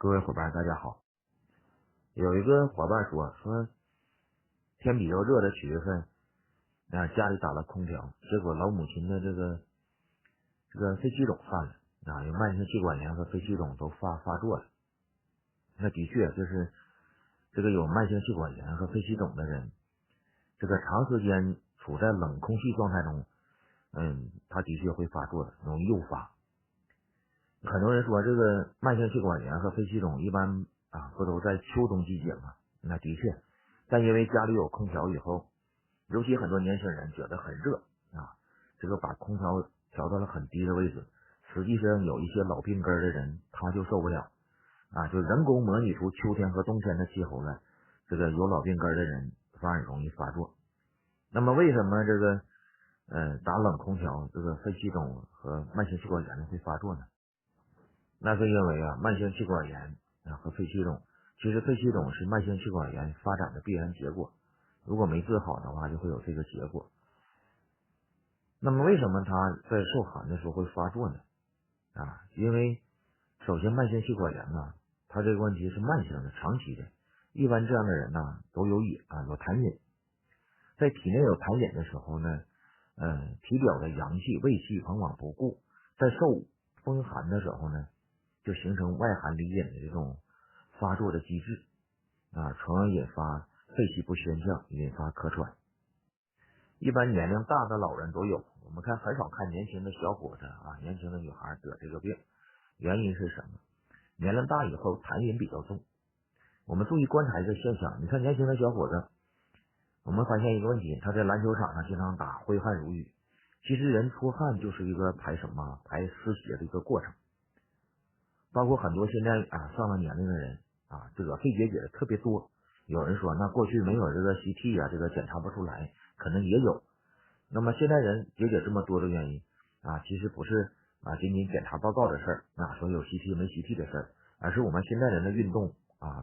各位伙伴大家好。有一个伙伴说天比较热的7月份家里打了空调，结果老母亲的这个肺气肿犯了有慢性气管炎和肺气肿都发作了。那的确就是这个有慢性气管炎和肺气肿的人，这个长时间处在冷空气状态中，他的确会发作的，容易诱发。很多人说这个慢性气管炎和肺气肿一般不都在秋冬季节吗？那的确，但因为家里有空调以后，尤其很多年轻人觉得很热这个把空调调到了很低的位置，实际上有一些老病根的人他就受不了就人工模拟出秋天和冬天的气候来，这个有老病根的人反而容易发作。那么为什么这个打冷空调这个肺气肿和慢性气管炎会发作呢？那是因为慢性气管炎和肺气肿，其实肺气肿是慢性气管炎发展的必然结果，如果没治好的话就会有这个结果。那么为什么他在受寒的时候会发作呢？因为首先慢性气管炎它这个问题是慢性的长期的，一般这样的人都有痰饮，在体内有痰饮的时候呢体表的阳气胃气往往不顾，在受风寒的时候呢就形成外寒里饮的这种发作的机制从而引发肺气不宣降，引发咳喘。一般年龄大的老人都有，我们看很少看年轻的小伙子年轻的女孩得这个病，原因是什么？年龄大以后痰饮比较重。我们注意观察一个现象，你看年轻的小伙子，我们发现一个问题，他在篮球场上经常打，挥汗如雨。其实人出汗就是一个排湿邪的一个过程。包括很多现在上了年龄的人这个肺结节的特别多。有人说那过去没有这个 CT 这个检查不出来，可能也有。那么现在人结节这么多的原因其实不是仅仅检查报告的事儿说有 CT 没 CT 的事儿，而是我们现在人的运动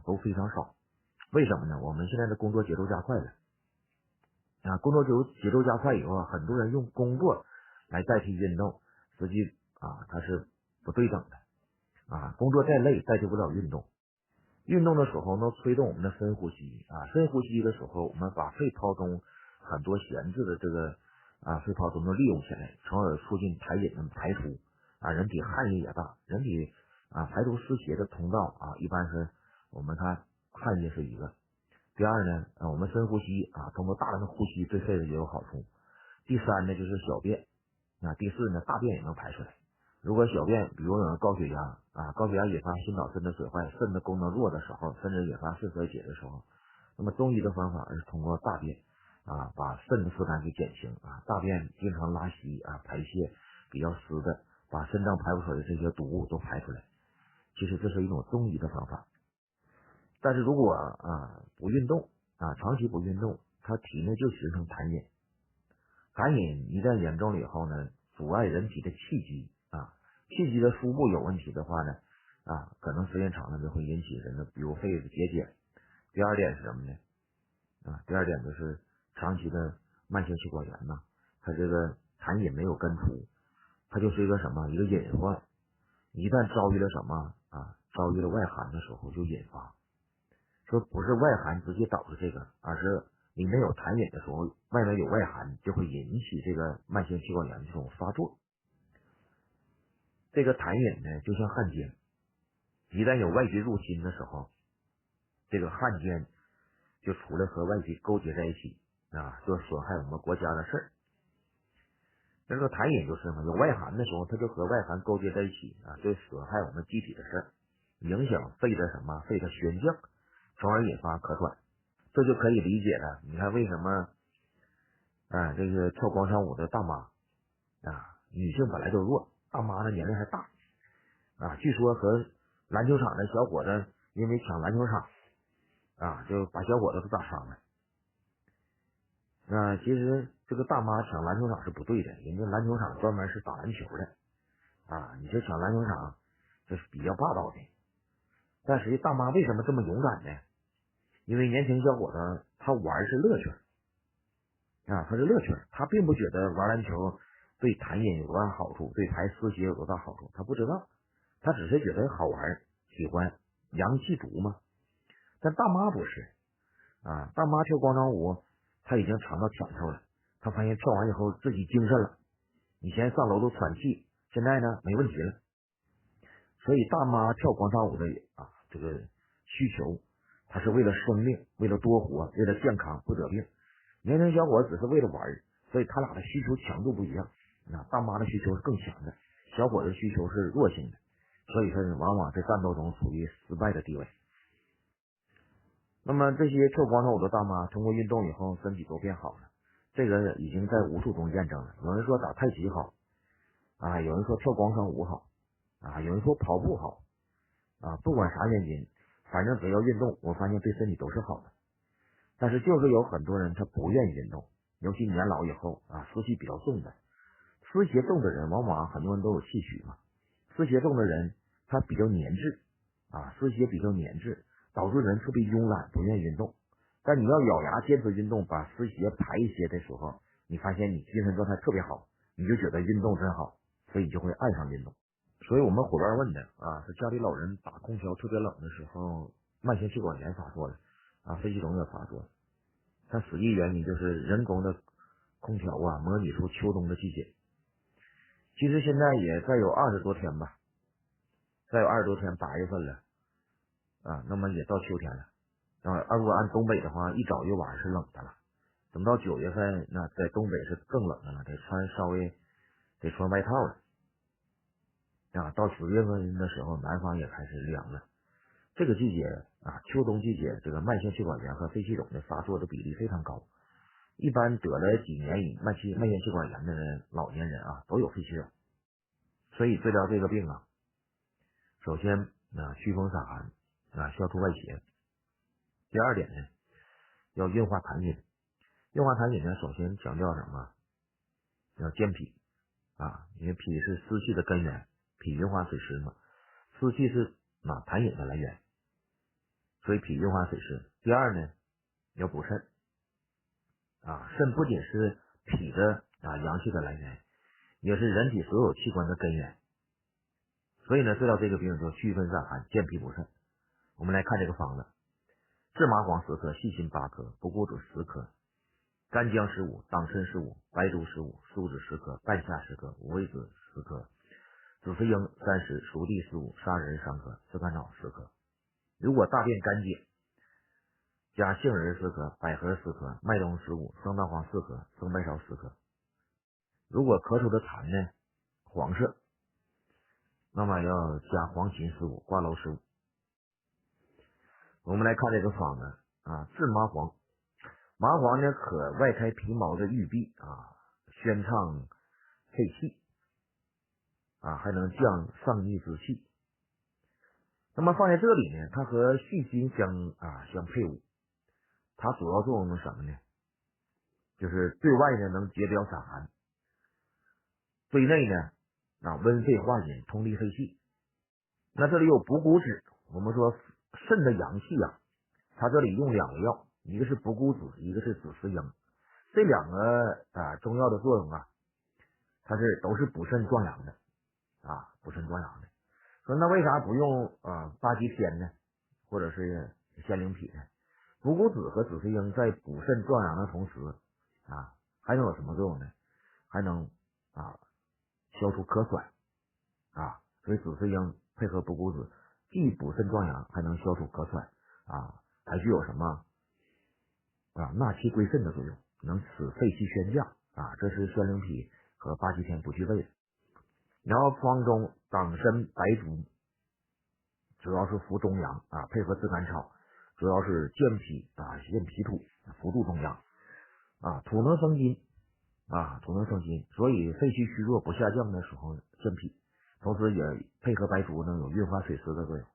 都非常少。为什么呢？我们现在的工作节奏加快了工作节奏加快以后很多人用工作来代替运动，实际它是不对等的工作再累代替不了运动。运动的时候呢催动我们的深呼吸深呼吸的时候我们把肺泡中很多闲置的这个肺泡中都利用起来，从而促进痰饮的排出人体汗液也大，人体排出湿邪的通道一般是我们看汗液是一个。第二呢我们深呼吸通过大量的呼吸对肺也有好处。第三呢就是小便第四呢大便也能排出来。如果小便比如有人高血压高血压引发心导肾的损坏，肾的功能弱的时候，甚至引发肾衰竭的时候，那么中医的方法是通过大便把肾的负担给减轻大便经常拉稀排泄比较湿的，把肾脏排不出来的这些毒物都排出来。其实这是一种中医的方法。但是如果不运动长期不运动，它体内就形成痰饮。痰饮一旦严重了以后呢，阻碍人体的气机气机的输布有问题的话呢可能时间长了就会引起人的比如肺的结节。第二点是什么呢第二点就是长期的慢性气管炎它这个痰饮没有根除，它就是一个什么一个隐患，一旦遭遇了什么遭遇了外寒的时候就引发。说不是外寒直接导致这个，而是里面有痰饮的时候，外面有外寒就会引起这个慢性气管炎这种发作。这个痰饮呢就像汉奸，一旦有外敌入侵的时候，这个汉奸就出来和外敌勾结在一起就损害我们国家的事儿。这个痰饮就是什么，有外寒的时候，它就和外寒勾结在一起就损害我们机体的事儿，影响肺的什么肺的宣降，从而引发咳喘。这就可以理解了。你看为什么这个跳广场舞的大妈女性本来就弱，大妈呢年龄还大据说和篮球场的小伙子因为抢篮球场就把小伙子都打伤了。其实这个大妈抢篮球场是不对的，人家篮球场专门是打篮球的你这抢篮球场这是比较霸道的。但实际大妈为什么这么勇敢呢？因为年轻小伙子他玩是乐趣他是乐趣，他并不觉得玩篮球对痰饮有多大好处，对排湿邪有多大好处，他不知道，他只是觉得好玩喜欢阳气足嘛。但大妈不是啊，大妈跳广场舞，她已经尝到甜头了，她发现跳完以后自己精神了，以前上楼都喘气，现在呢没问题了。所以大妈跳广场舞的这个需求，她是为了生命，为了多活，为了健康不得病。年轻小伙只是为了玩，所以他俩的需求强度不一样。大妈的需求是更强的，小伙子需求是弱性的，所以说往往在战斗中处于失败的地位。那么这些跳广场舞的大妈通过运动以后身体都变好了，这个已经在无数中验证了。有人说打太极好有人说跳广场舞好有人说跑步好不管啥原因，反正只要运动，我发现对身体都是好的。但是就是有很多人他不愿意运动，尤其年老以后湿气比较重的，湿邪重的人往往很多人都有气虚嘛，湿邪重的人他比较粘滞湿邪比较粘滞，导致人特别慵懒，不愿意运动。但你要咬牙坚持运动，把湿邪排一些的时候，你发现你精神状态特别好，你就觉得运动真好，所以你就会爱上运动。所以我们伙伴问的是家里老人打空调特别冷的时候，慢性气管炎发作了肺气肿也发作了。它实际原因就是人工的空调模拟出秋冬的季节。其实现在也再有20多天吧，再有20多天，8月份了那么也到秋天了如果按东北的话，一早一晚是冷的了，等到9月份，那在东北是更冷的了，得穿外套了到10月份的时候，南方也开始凉了。这个季节秋冬季节，这个慢性气管炎和肺气肿的发作的比例非常高，一般得了几年慢性气管炎的人，老年人都有肺气肿。所以治疗这个病首先祛风散寒消除外邪。第二点呢，要运化痰饮。运化痰饮呢，首先强调什么？要健脾因为脾是湿气的根源，脾运化水湿嘛，湿气是痰饮的来源，所以脾运化水湿。第二呢，要补肾肾不仅是脾的阳气的来源，也是人体所有器官的根源。所以呢，治疗这个病就祛风散寒，健脾补肾。我们来看这个方子：制麻黄10克，细辛8克，不固子10克，干姜15，党参15，白术15，苏子10克，半夏10克，五味子10克，紫丝英30，熟地15，砂仁3克，炙甘草10克。如果大便干结，加杏仁4克，百合4克，麦冬15，生大黄4克，生白芍10克。如果咳出的痰呢黄色，那么要加黄芩15，瓜蒌15。我们来看这个方子治麻黄。麻黄呢可外开皮毛的郁闭宣畅肺气还能降上逆之气。那么放在这里呢，它和细辛相配伍。它主要作用是什么呢？就是对外呢能解表散寒，对内呢温肺化饮，通利肺气。那这里有补骨脂，我们说肾的阳气它这里用2个药，一个是补骨脂，一个是紫丝英。这2个中药的作用它都是补肾壮阳的补肾壮阳的。说那为啥不用八极天呢，或者是仙灵脾呢？补骨脂和紫丝英在补肾壮阳的同时还能有什么作用呢？还能消除咳喘所以紫丝英配合补骨脂，既补肾壮阳，还能消除咳喘还具有什么纳气归肾的作用，能使肺气宣降这是宣灵脾和八极天不具备的。然后方中党参白术主要是扶中阳配合炙甘草，主要是健脾健脾土，辅助中阳土能生金土能生金，所以肺气虚弱不下降的时候健脾，同时也配合白术能有运化水湿的作用。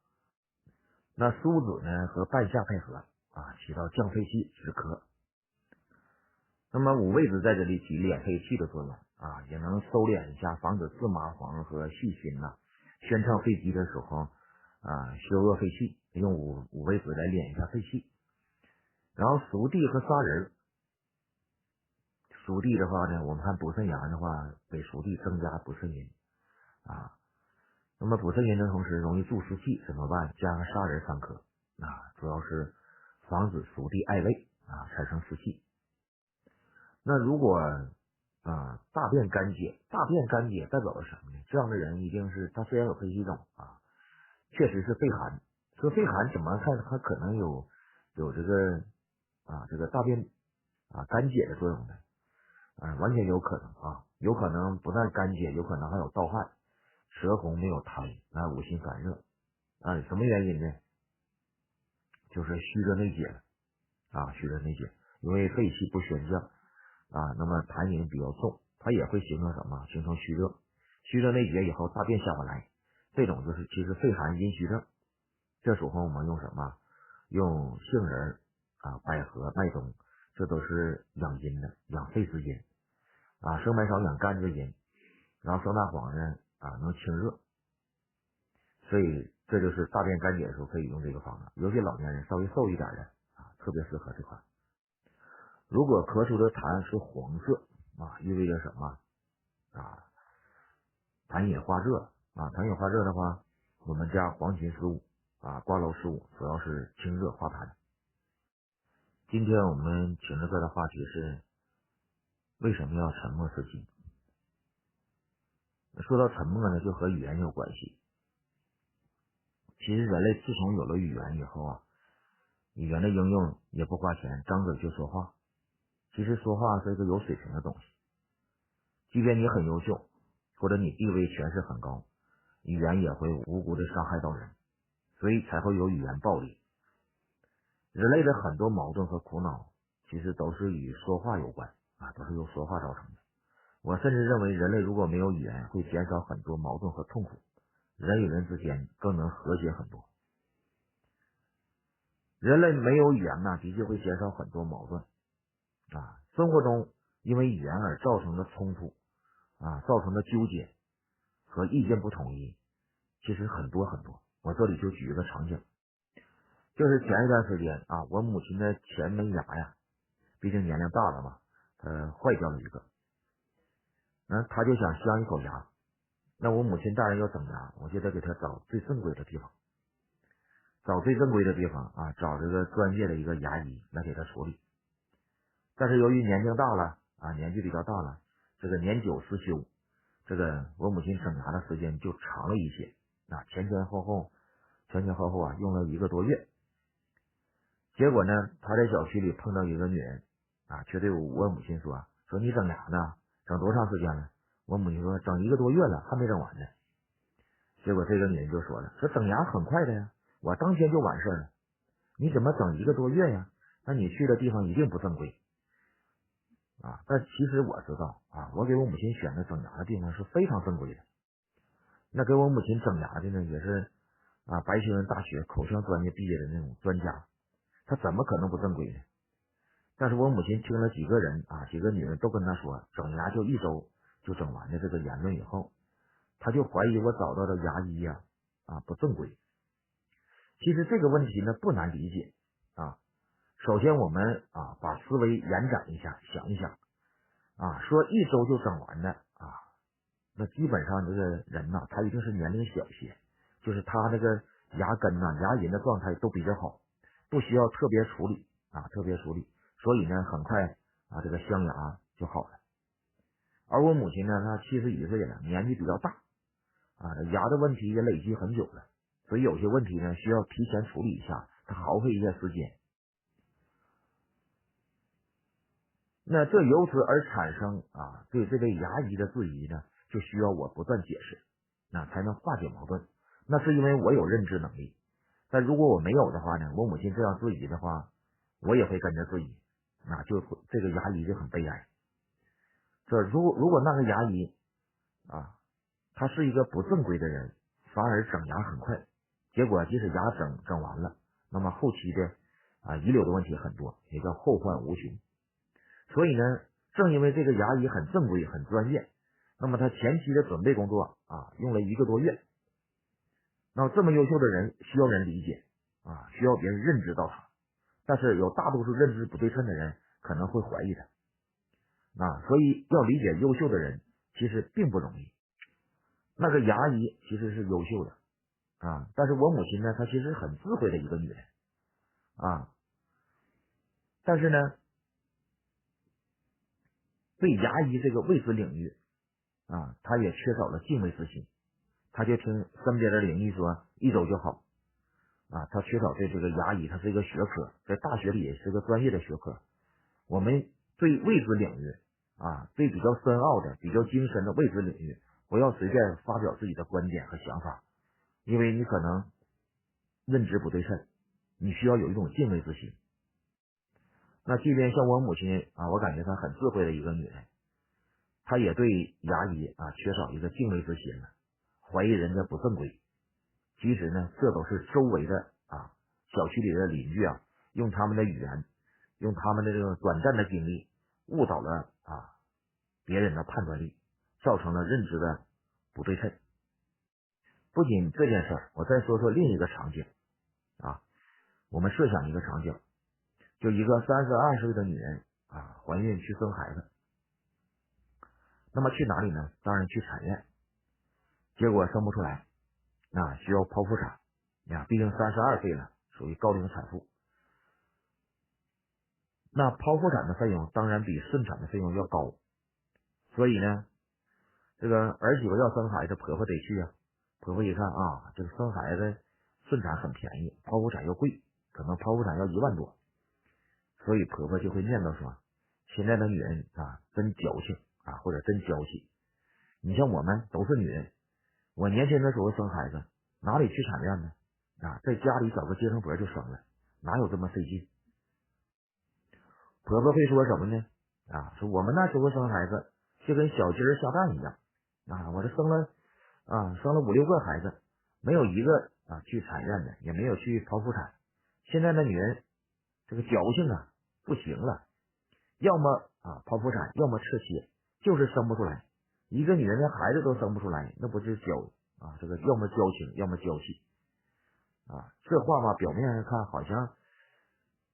那苏子呢和半夏配合起到降肺气止咳。那么五味子在这里起敛肺气的作用也能收敛一下，防止制麻黄和细辛宣畅肺积的时候修弱肺气，用五味子来敛一下肺气。然后熟地和砂仁，熟地的话呢，我们看补肾阳的话，给熟地增加补肾阴那么补肾阴的同时容易助湿气，怎么办？加个砂仁3颗，主要是防止属地碍位产生湿气。那如果大便干结，代表了什么呢？这样的人一定是他虽然有肺气肿确实是肺寒。说肺寒怎么看？他可能有这个大便干结的作用的，完全有可能有可能不但干结，有可能还有盗汗、舌红没有苔，恶心烦热什么原因呢？就是虚热内结了虚热内结，因为肺气不宣降那么痰饮比较重，它也会形成什么？形成虚热，虚热内结以后大便下不来，这种就是其实肺寒阴虚症。这时候我们用什么？用杏仁百合、麦冬，这都是养阴的，养肺之阴生白芍养肝之阴，然后双大黄呢能清热，所以这就是大便干结的时候可以用这个方法。尤其老年人稍微瘦一点的特别适合这款。如果咳出的痰是黄色意味着什么？痰饮化热痰饮化热的话，我们加黄芩15瓜蒌15，主要是清热化痰。今天我们请这个的话题是为什么要沉默是金？说到沉默呢，就和语言有关系。其实人类自从有了语言以后语言的应用也不花钱，张嘴就说话。其实说话是一个有水平的东西，即便你很优秀，或者你地位权势很高，语言也会无辜的伤害到人，所以才会有语言暴力。人类的很多矛盾和苦恼其实都是与说话有关都是由说话造成的。我甚至认为人类如果没有语言，会减少很多矛盾和痛苦，人与人之间更能和谐很多。人类没有语言的确会减少很多矛盾生活中因为语言而造成的冲突造成的纠结和意见不统一其实很多很多。我这里就举一个场景，就是前一段时间我母亲的前门牙毕竟年龄大了嘛，她坏掉了一个，她就想镶一口牙。那我母亲大人要整牙，我就得给她找最正规的地方，找这个专业的一个牙医来给她处理。但是由于年龄大了年纪比较大了，这个年久失修，这个我母亲整牙的时间就长了一些前前后后用了1个多月。结果呢，她在小区里碰到一个女人却对我母亲说你整牙呢，整多长时间了？我母亲说整1个多月了，还没整完呢。结果这个女人就说了，这整牙很快的呀，我当天就完事了，你怎么整1个多月呀？那你去的地方一定不正规但其实我知道我给我母亲选的整牙的地方是非常正规的。那给我母亲整牙的呢，也是白求恩大学口腔专业毕业的那种专家，他怎么可能不正规呢？但是我母亲听了几个人几个女人都跟她说整牙就1周就整完的这个言论以后，她就怀疑我找到的牙医不正规。其实这个问题呢不难理解首先我们把思维延展一下，想一想说1周就整完的那基本上这个人他一定是年龄小些，就是他这个牙根牙龈的状态都比较好，不需要特别处理所以呢很快这个镶牙就好了。而我母亲呢，她71岁了，年纪比较大牙的问题也累积很久了，所以有些问题呢需要提前处理一下，她耗费一些时间。那这由此而产生对这位牙医的质疑呢，就需要我不断解释才能化解矛盾。那是因为我有认知能力，但如果我没有的话呢，我母亲这样质疑的话，我也会跟着质疑这个牙医就很悲哀。如果那个牙医他是一个不正规的人，反而整牙很快，结果即使牙整完了，那么后期的遗留的问题很多，也叫后患无穷。所以呢，正因为这个牙医很正规很专业，那么他前期的准备工作用了1个多月。那么这么优秀的人需要人理解需要别人认知到他，但是有大多数认知不对称的人可能会怀疑他所以要理解优秀的人其实并不容易。那个牙医其实是优秀的啊，但是我母亲呢，她其实很智慧的一个女人啊，但是呢，对牙医这个未知领域啊，她也缺少了敬畏之心，她就听身边的邻居说一走就好啊，她缺少对这个牙医，它是一个学科，在大学里也是个专业的学科。我们对未知领域啊，对比较深奥的、比较精深的未知领域，不要随便发表自己的观点和想法，因为你可能认知不对称，你需要有一种敬畏之心。那即便像我母亲啊，我感觉她很智慧的一个女人，她也对牙医啊缺少一个敬畏之心了，怀疑人家不正规。其实呢，这都是周围的啊小区里的邻居啊，用他们的语言，用他们的这个短暂的经历，误导了啊别人的判断力，造成了认知的不对称。不仅这件事儿，我再说说另一个场景啊，我们设想一个场景，就一个32岁的女人啊，怀孕去生孩子，那么去哪里呢？当然去产院，结果生不出来，那需要剖腹产呀，毕竟32岁了，属于高龄产妇。那剖腹产的费用当然比顺产的费用要高，所以呢，这个儿媳妇要生孩子，婆婆得去啊。婆婆一看啊，这个生孩子顺产很便宜，剖腹产又贵，可能剖腹产要1万多，所以婆婆就会念叨说，现在的女人啊真矫情啊，或者真娇气。你像我们都是女人，我年轻的时候生孩子哪里去产院呢？啊，在家里找个接生婆就生了，哪有这么费劲？婆婆会说什么呢？啊，说我们那时候生孩子就跟小鸡儿下蛋一样啊，我这生了5、6个孩子，没有一个啊去产院的，也没有去剖腹产。现在的女人这个矫情啊不行了，要么啊剖腹产，要么侧切，就是生不出来。一个女人连孩子都生不出来，那不就是这个要么矫情，要么娇气啊。这话吧，表面上看好像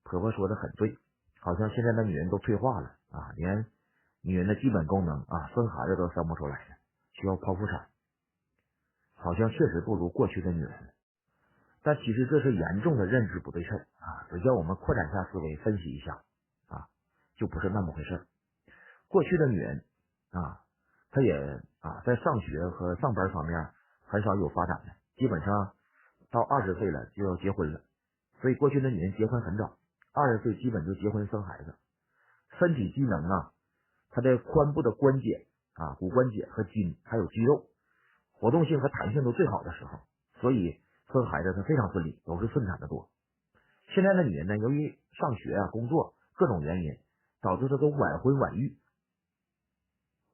婆婆说的很对，好像现在的女人都退化了啊，连女人的基本功能啊，生孩子都生不出来了，需要剖腹产，好像确实不如过去的女人。但其实这是严重的认知不对称啊！只要我们扩展下思维分析一下啊，就不是那么回事。过去的女人啊，她也在上学和上班方面很少有发展的，基本上到20岁了就要结婚了，所以过去的女人结婚很早，20岁基本就结婚生孩子。身体机能啊，她的髋部的关节啊、骨关节和筋还有肌肉活动性和弹性都最好的时候，所以生孩子她非常顺利，都是顺产的多。现在的女人呢，由于上学啊、工作各种原因，导致她都晚婚晚育。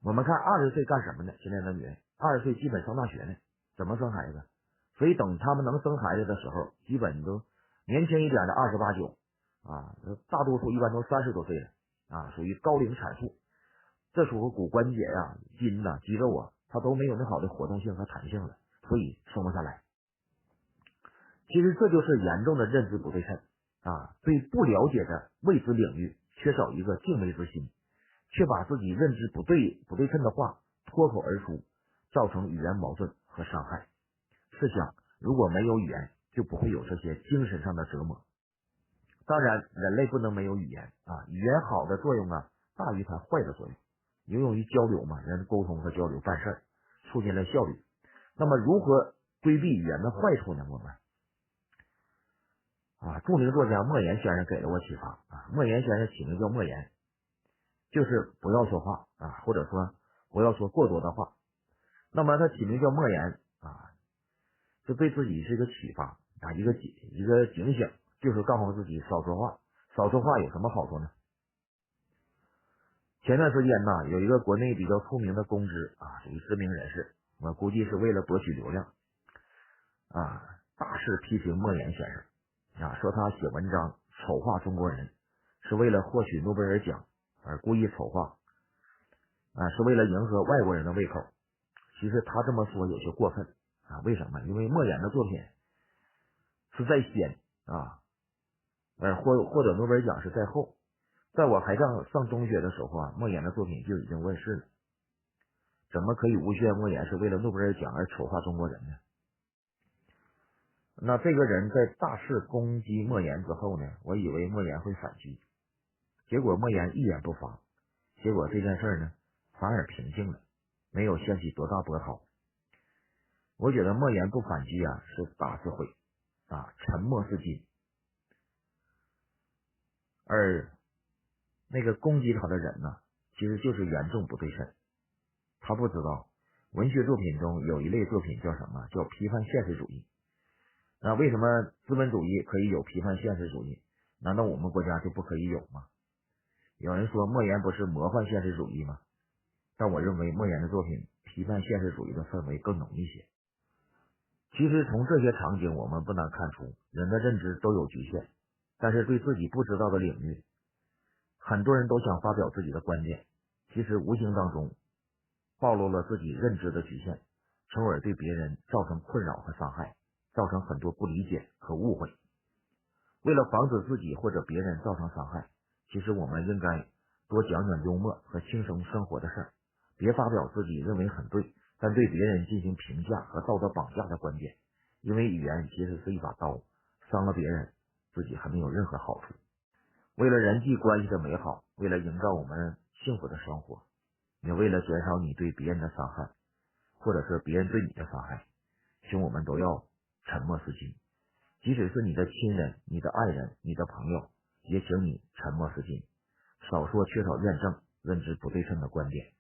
我们看20岁干什么呢？现在的女人20岁基本上大学呢，怎么生孩子？所以等他们能生孩子的时候，基本都年轻一点的28、9啊，大多数一般都30多岁了啊，属于高龄产妇。这时候骨关节呀、筋呐、肌肉啊，它都没有那好的活动性和弹性了，所以生不下来。其实这就是严重的认知不对称啊，对不了解的未知领域缺少一个敬畏之心，却把自己认知不对称的话脱口而出，造成语言矛盾和伤害。试想，如果没有语言，就不会有这些精神上的折磨。当然，人类不能没有语言啊，语言好的作用啊，大于它坏的作用。有用于交流嘛，人沟通和交流办事儿，促进了效率。那么如何规避语言的坏处呢？我们著名作家莫言先生给了我启发啊。莫言先生起名叫莫言，就是不要说话啊，或者说不要说过多的话。那么他起名叫莫言啊，这对自己是一个启发啊，一个警醒，就是告诉自己少说话。少说话有什么好处呢？前段时间呢，有一个国内比较出名的公知啊，属于知名人士，我估计是为了博取流量啊，大肆批评莫言先生啊，说他写文章丑化中国人，是为了获取诺贝尔奖而故意丑化啊，是为了迎合外国人的胃口。其实他这么说有些过分啊，为什么？因为莫言的作品是在先啊，获得诺贝尔奖是在后。在我还上中学的时候啊，莫言的作品就已经问世了。怎么可以诬陷莫言是为了诺贝尔奖而丑化中国人呢？那这个人在大肆攻击莫言之后呢，我以为莫言会反击，结果莫言一言不发，结果这件事呢反而平静了，没有掀起多大波涛。我觉得莫言不反击啊是大智慧啊，沉默是金。而那个攻击他的人呢，其实就是严重不对称。他不知道文学作品中有一类作品叫什么，叫批判现实主义。那为什么资本主义可以有批判现实主义？难道我们国家就不可以有吗？有人说莫言不是魔幻现实主义吗？但我认为莫言的作品批判现实主义的氛围更浓一些。其实从这些场景我们不难看出，人的认知都有局限，但是对自己不知道的领域，很多人都想发表自己的观点，其实无形当中暴露了自己认知的局限，从而对别人造成困扰和伤害，造成很多不理解和误会。为了防止自己或者别人造成伤害，其实我们应该多讲讲幽默和轻松生活的事儿，别发表自己认为很对，但对别人进行评价和道德绑架的观点，因为语言其实是一把刀，伤了别人，自己还没有任何好处。为了人际关系的美好，为了营造我们幸福的生活，也为了减少你对别人的伤害，或者是别人对你的伤害，请我们都要沉默是金。即使是你的亲人、你的爱人、你的朋友，也请你沉默是金，少说缺少验证、认知不对称的观点。